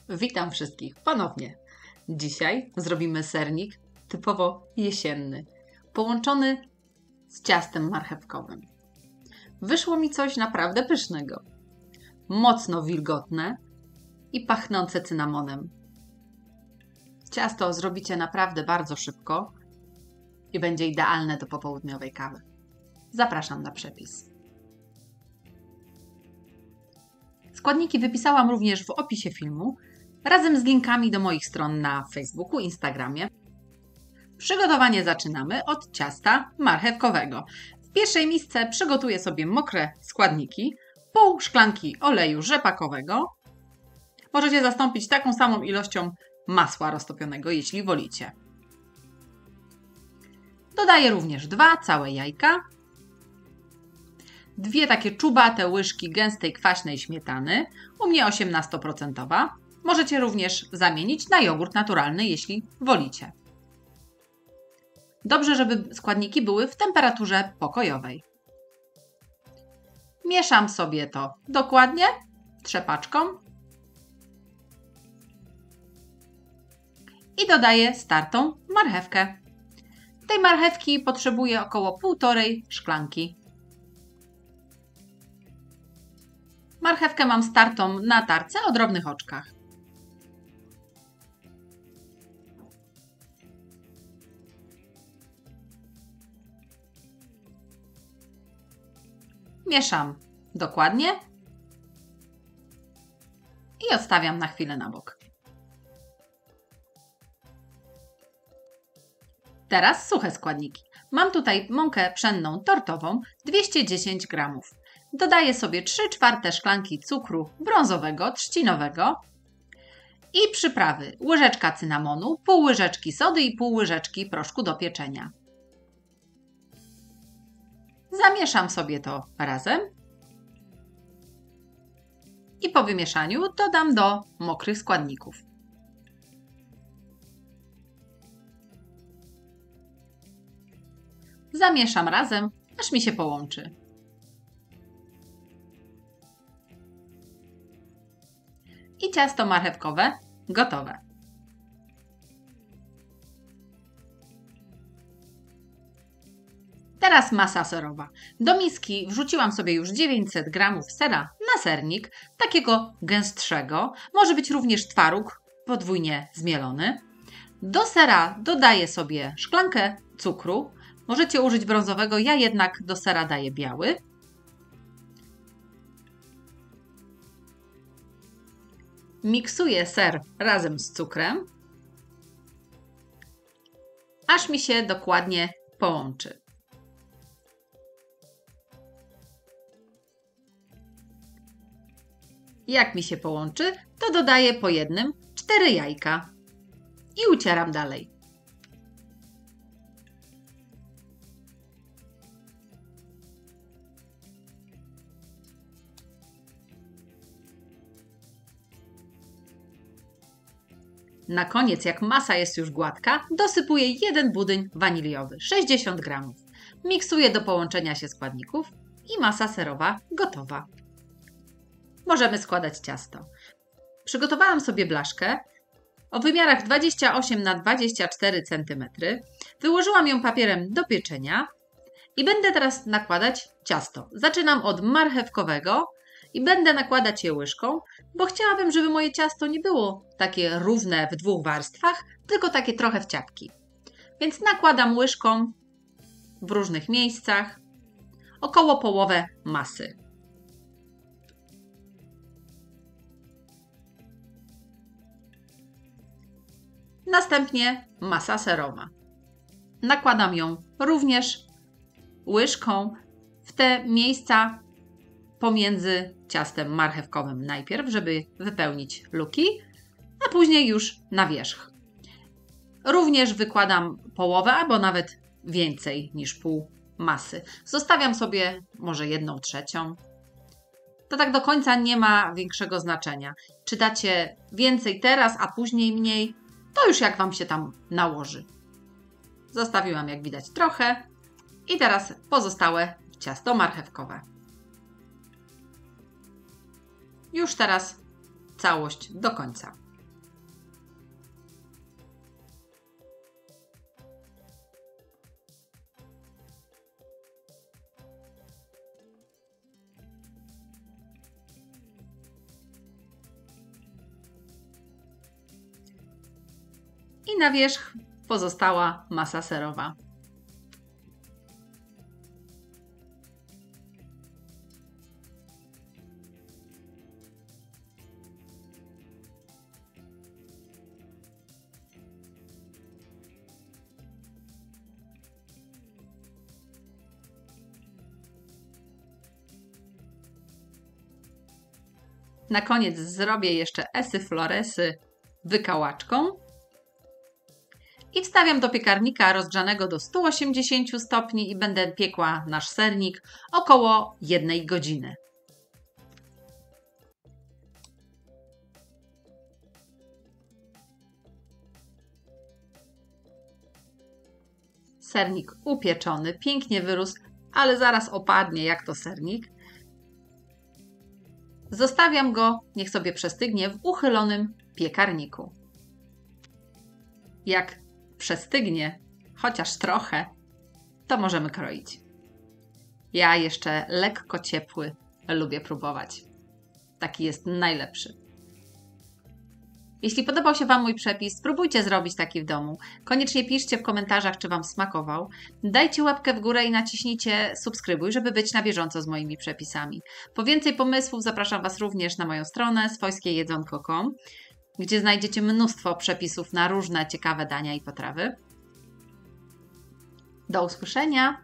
Witam wszystkich ponownie. Dzisiaj zrobimy sernik typowo jesienny, połączony z ciastem marchewkowym. Wyszło mi coś naprawdę pysznego. Mocno wilgotne i pachnące cynamonem. Ciasto zrobicie naprawdę bardzo szybko i będzie idealne do popołudniowej kawy. Zapraszam na przepis. Składniki wypisałam również w opisie filmu, razem z linkami do moich stron na Facebooku, Instagramie. Przygotowanie zaczynamy od ciasta marchewkowego. W pierwszej misce przygotuję sobie mokre składniki, pół szklanki oleju rzepakowego. Możecie zastąpić taką samą ilością masła roztopionego, jeśli wolicie. Dodaję również 2 całe jajka, 2 takie czubate łyżki gęstej kwaśnej śmietany, u mnie 18%. Możecie również zamienić na jogurt naturalny, jeśli wolicie. Dobrze, żeby składniki były w temperaturze pokojowej. Mieszam sobie to dokładnie trzepaczką i dodaję startą marchewkę. Tej marchewki potrzebuję około 1,5 szklanki. Marchewkę mam startą na tarce o drobnych oczkach. Mieszam dokładnie i odstawiam na chwilę na bok. Teraz suche składniki. Mam tutaj mąkę pszenną tortową 210 g. Dodaję sobie 3/4 szklanki cukru brązowego, trzcinowego i przyprawy. Łyżeczka cynamonu, pół łyżeczki sody i pół łyżeczki proszku do pieczenia. Zamieszam sobie to razem i po wymieszaniu dodam do mokrych składników. Zamieszam razem, aż mi się połączy. I ciasto marchewkowe gotowe. Teraz masa serowa. Do miski wrzuciłam sobie już 900 g sera na sernik, takiego gęstszego. Może być również twaróg podwójnie zmielony. Do sera dodaję sobie szklankę cukru. Możecie użyć brązowego, ja jednak do sera daję biały. Miksuję ser razem z cukrem, aż mi się dokładnie połączy. Jak mi się połączy, to dodaję po jednym 4 jajka i ucieram dalej. Na koniec, jak masa jest już gładka, dosypuję 1 budyń waniliowy, 60 g. Miksuję do połączenia się składników i masa serowa gotowa. Możemy składać ciasto. Przygotowałam sobie blaszkę o wymiarach 28 na 24 cm. Wyłożyłam ją papierem do pieczenia i będę teraz nakładać ciasto. Zaczynam od marchewkowego i będę nakładać je łyżką, bo chciałabym, żeby moje ciasto nie było takie równe w 2 warstwach, tylko takie trochę w ciapki. Więc nakładam łyżką w różnych miejscach około połowę masy. Następnie masa serowa. Nakładam ją również łyżką w te miejsca pomiędzy ciastem marchewkowym najpierw, żeby wypełnić luki, a później już na wierzch. Również wykładam połowę albo nawet więcej niż pół masy. Zostawiam sobie może 1/3. To tak do końca nie ma większego znaczenia. Czy dacie więcej teraz, a później mniej, to już jak Wam się tam nałoży. Zostawiłam, jak widać, trochę i teraz pozostałe ciasto marchewkowe. Już teraz całość do końca. i na wierzch pozostała masa serowa. Na koniec zrobię jeszcze esy floresy wykałaczką i wstawiam do piekarnika rozgrzanego do 180 stopni i będę piekła nasz sernik około 1 godziny. Sernik upieczony, pięknie wyrósł, ale zaraz opadnie jak to sernik. Zostawiam go, niech sobie przestygnie w uchylonym piekarniku. Jak przestygnie, chociaż trochę, to możemy kroić. Ja jeszcze lekko ciepły lubię próbować. Taki jest najlepszy. Jeśli podobał się Wam mój przepis, spróbujcie zrobić taki w domu. Koniecznie piszcie w komentarzach, czy Wam smakował. Dajcie łapkę w górę i naciśnijcie subskrybuj, żeby być na bieżąco z moimi przepisami. Po więcej pomysłów zapraszam Was również na moją stronę swojskiejedzonko.com, gdzie znajdziecie mnóstwo przepisów na różne ciekawe dania i potrawy. Do usłyszenia!